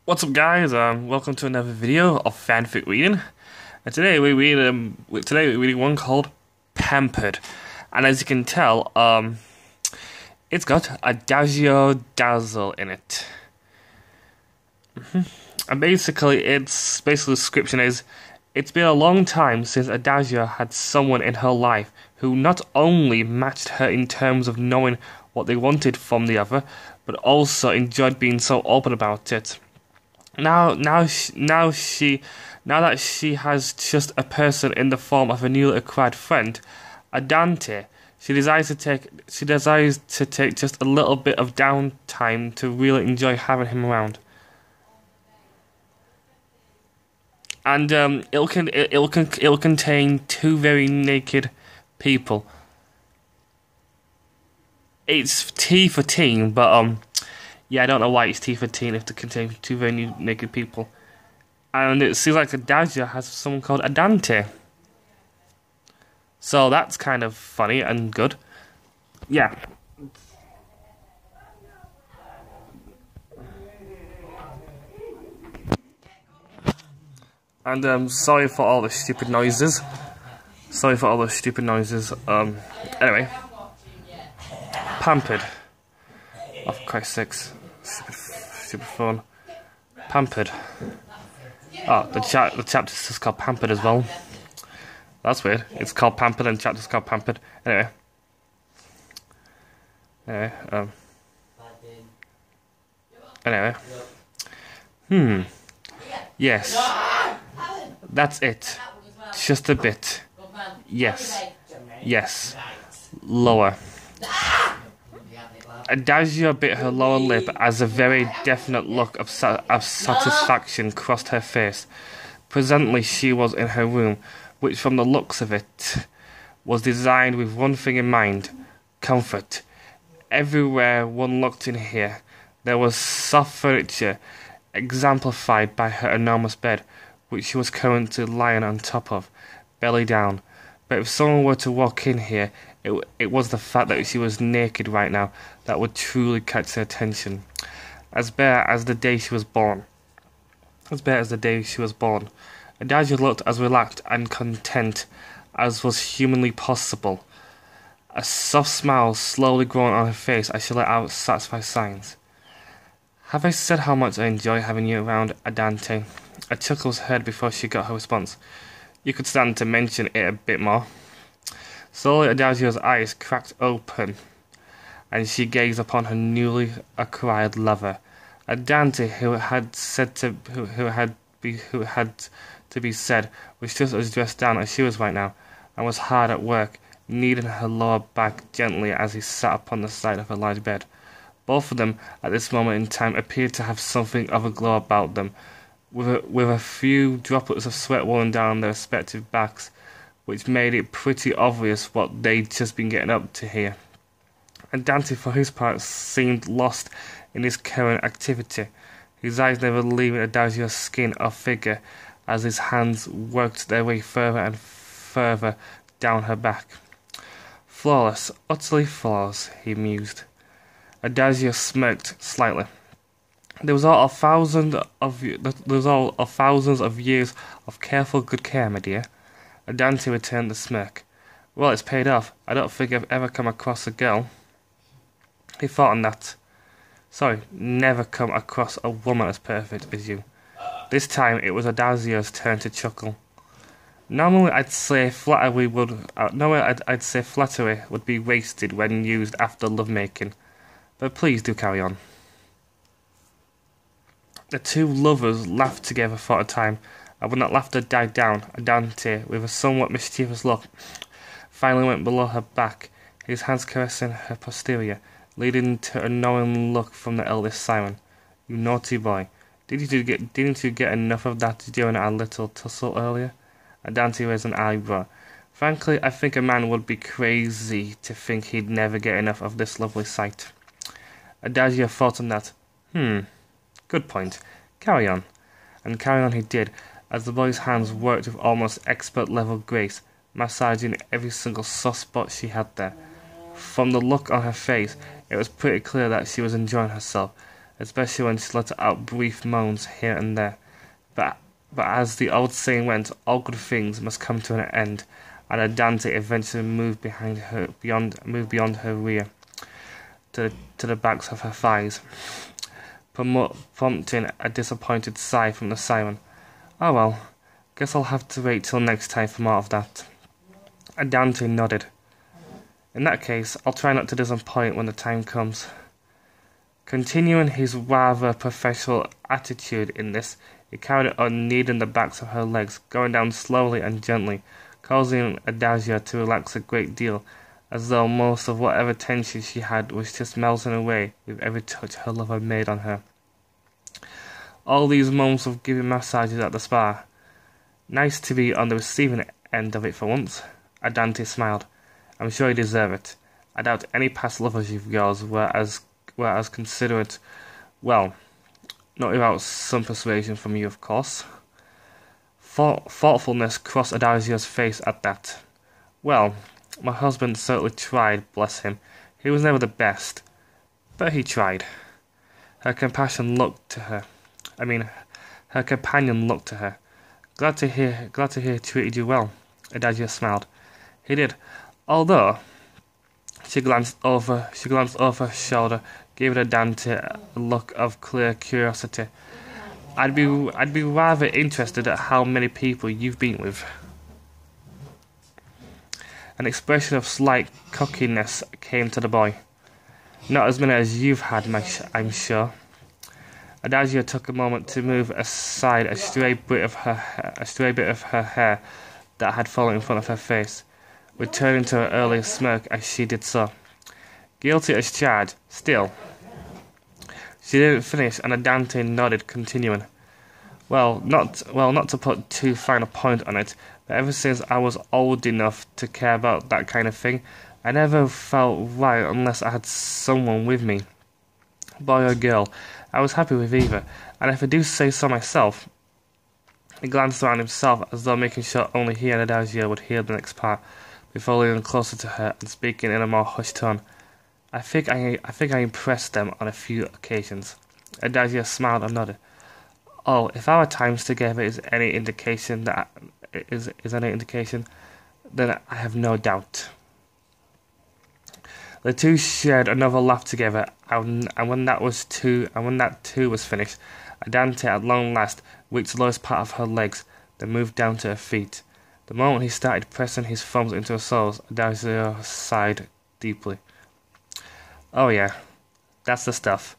What's up, guys? Welcome to another video of fanfic reading. And today we're reading one called Pampered. And as you can tell, it's got Adagio Dazzle in it. And basically the description is, it's been a long time since Adagio had someone in her life who not only matched her in terms of knowing what they wanted from the other, but also enjoyed being so open about it. Now that she has just a person in the form of a newly acquired friend, Adante, she desires to take just a little bit of downtime to really enjoy having him around. And it'll contain two very naked people. It's T for teen, but yeah, I don't know why it's T for teen if they contain two very naked people. And it seems like Adagio has someone called Adante. So that's kind of funny and good. Yeah. And sorry for all the stupid noises. Anyway. Pampered. Oh, for Christ's sakes. Stupid phone. Pampered. Oh, the chapter's just called Pampered as well. That's weird. It's called Pampered and the chapter's called Pampered. Anyway. Yes. That's it. Just a bit. Yes. Lower. Adagio bit her lower lip as a very definite look of satisfaction crossed her face. Presently she was in her room, which from the looks of it was designed with one thing in mind: comfort. Everywhere one looked in here, there was soft furniture, exemplified by her enormous bed, which she was currently lying on top of, belly down. But if someone were to walk in here, it was the fact that she was naked right now that would truly catch their attention. As bare as the day she was born. Adagio looked as relaxed and content as was humanly possible. A soft smile slowly growing on her face as she let out satisfied signs. Have I said how much I enjoy having you around, Adante? A chuckle was heard before she got her response. You could stand to mention it a bit more. Slowly Adagio's eyes cracked open, and she gazed upon her newly acquired lover. Adante, who had to be said, was just as dressed down as she was right now, and was hard at work, kneading her lower back gently as he sat upon the side of her large bed. Both of them, at this moment in time, appeared to have something of a glow about them, with a few droplets of sweat rolling down their respective backs, which made it pretty obvious what they'd just been getting up to here. And Dante, for his part, seemed lost in his current activity, his eyes never leaving Adagio's skin or figure as his hands worked their way further and further down her back. Flawless, utterly flawless, he mused. Adagio smirked slightly. There was all thousands of years of careful good care, my dear. Adante returned the smirk. Well, it's paid off. I don't think I've ever come across a girl. He thought on that. Sorry, never come across a woman as perfect as you. This time it was Adagio's turn to chuckle. Normally I'd say flattery would be wasted when used after lovemaking. But please do carry on. The two lovers laughed together for a time, and when that laughter died down, Adante, with a somewhat mischievous look, finally went below her back, his hands caressing her posterior, leading to a knowing look from the eldest Simon. You naughty boy. Didn't you get enough of that during our little tussle earlier? Adante raised an eyebrow. Frankly, I think a man would be crazy to think he'd never get enough of this lovely sight. Adagio thought on that. Good point. Carry on. And carry on he did, as the boy's hands worked with almost expert-level grace, massaging every single soft spot she had there. From the look on her face, it was pretty clear that she was enjoying herself. especially when she let out brief moans here and there. But as the old saying went, all good things must come to an end, and Adante eventually moved beyond her rear, to the backs of her thighs, prompting a disappointed sigh from the siren. Oh well, guess I'll have to wait till next time for more of that. Adante nodded. In that case, I'll try not to disappoint when the time comes. Continuing his rather professional attitude in this, he carried it on, kneading the backs of her legs, going down slowly and gently, causing Adagio to relax a great deal, as though most of whatever tension she had was just melting away with every touch her lover made on her. All these moments of giving massages at the spa. Nice to be on the receiving end of it for once. Adante smiled. I'm sure you deserve it. I doubt any past lovers of yours were as considerate. Well, not without some persuasion from you, of course. Thoughtfulness crossed Adagio's face at that. Well, my husband certainly tried, bless him. He was never the best, but he tried. Her companion looked to her. Glad to hear he treated you well. Adagio smiled. He did, although she glanced over her shoulder, giving Adante a look of clear curiosity. I'd be rather interested at how many people you've been with. An expression of slight cockiness came to the boy. Not as many as you've had, I'm sure. Adagio took a moment to move aside a stray bit of her hair that had fallen in front of her face, returning to her earlier smirk as she did so. Guilty as charged, still. She didn't finish, and Adante nodded, continuing. Well, not to put too fine a point on it, but ever since I was old enough to care about that kind of thing, I never felt right unless I had someone with me. Boy or girl, I was happy with either, and if I do say so myself. He glanced around himself as though making sure only he and Adagio would hear the next part, before leaning closer to her and speaking in a more hushed tone. I think I impressed them on a few occasions. Adagio smiled and nodded. Oh, if our times together is any indication, then I have no doubt. The two shared another laugh together, and when that too was finished, Adante at long last reached the lowest part of her legs, then moved down to her feet. The moment he started pressing his thumbs into her soles, Adagio sighed deeply. Oh yeah, that's the stuff.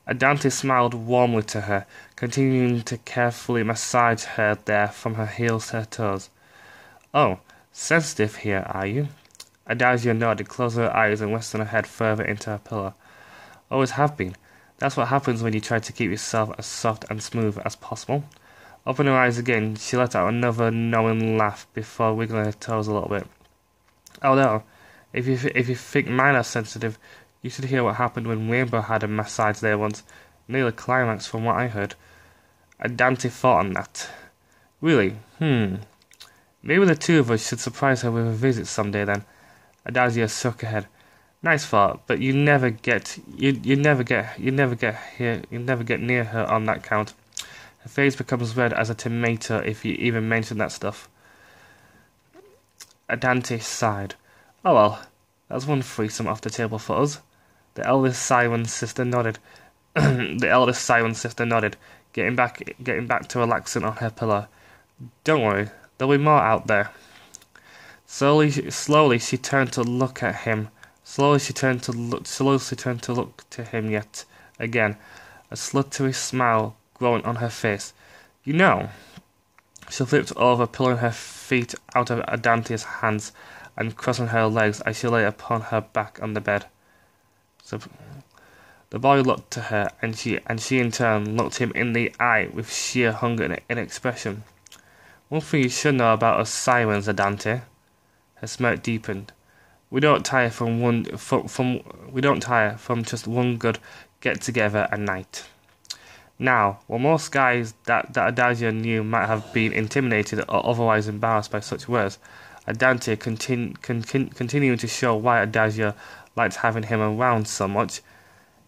Adante smiled warmly to her, continuing to carefully massage her there from her heels to her toes. Oh, sensitive here, are you? Adagio nodded, closing her eyes and resting her head further into her pillow. Always have been. That's what happens when you try to keep yourself as soft and smooth as possible. Opening her eyes again, she let out another knowing laugh before wiggling her toes a little bit. Although, if you think mine are sensitive, you should hear what happened when Rainbow had a massage there once. Nearly climax from what I heard. Adante thought on that. Really? Maybe the two of us should surprise her with a visit someday then. Adagio shook her head. Nice thought, but you never get near her on that count. Her face becomes red as a tomato if you even mention that stuff. Adante sighed. Oh well, that's one threesome off the table for us. The eldest siren's sister nodded. Getting back to relaxing on her pillow. Don't worry, there'll be more out there. Slowly she turned to look at him. Slowly she turned to look to him yet again, a sluttery smile growing on her face. You know. She flipped over, pulling her feet out of Adante's hands and crossing her legs as she lay upon her back on the bed. So the boy looked to her, and she in turn looked him in the eye with sheer hunger in expression. One thing you should know about us sirens, Adante. Her smirk deepened. We don't tire from just one good get-together a night. Now, while most guys that Adagio knew might have been intimidated or otherwise embarrassed by such words, Adante continuing to show why Adagio liked having him around so much,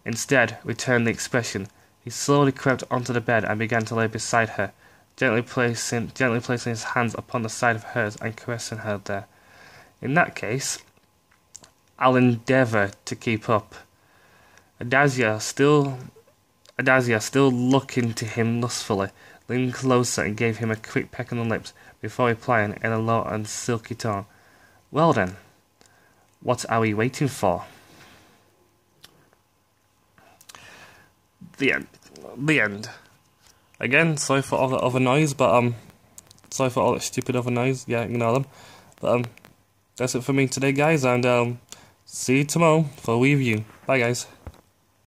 instead returned the expression. He slowly crept onto the bed and began to lay beside her, gently placing his hands upon the side of hers and caressing her there. In that case, I'll endeavour to keep up. Adasia, still looking to him lustfully, leaned closer and gave him a quick peck on the lips before replying in a low and silky tone, "Well then, what are we waiting for?" The end. Again, sorry for all the other noise, but sorry for all that stupid other noise. Yeah, ignore them. But that's it for me today, guys, and see you tomorrow for a review. Bye, guys.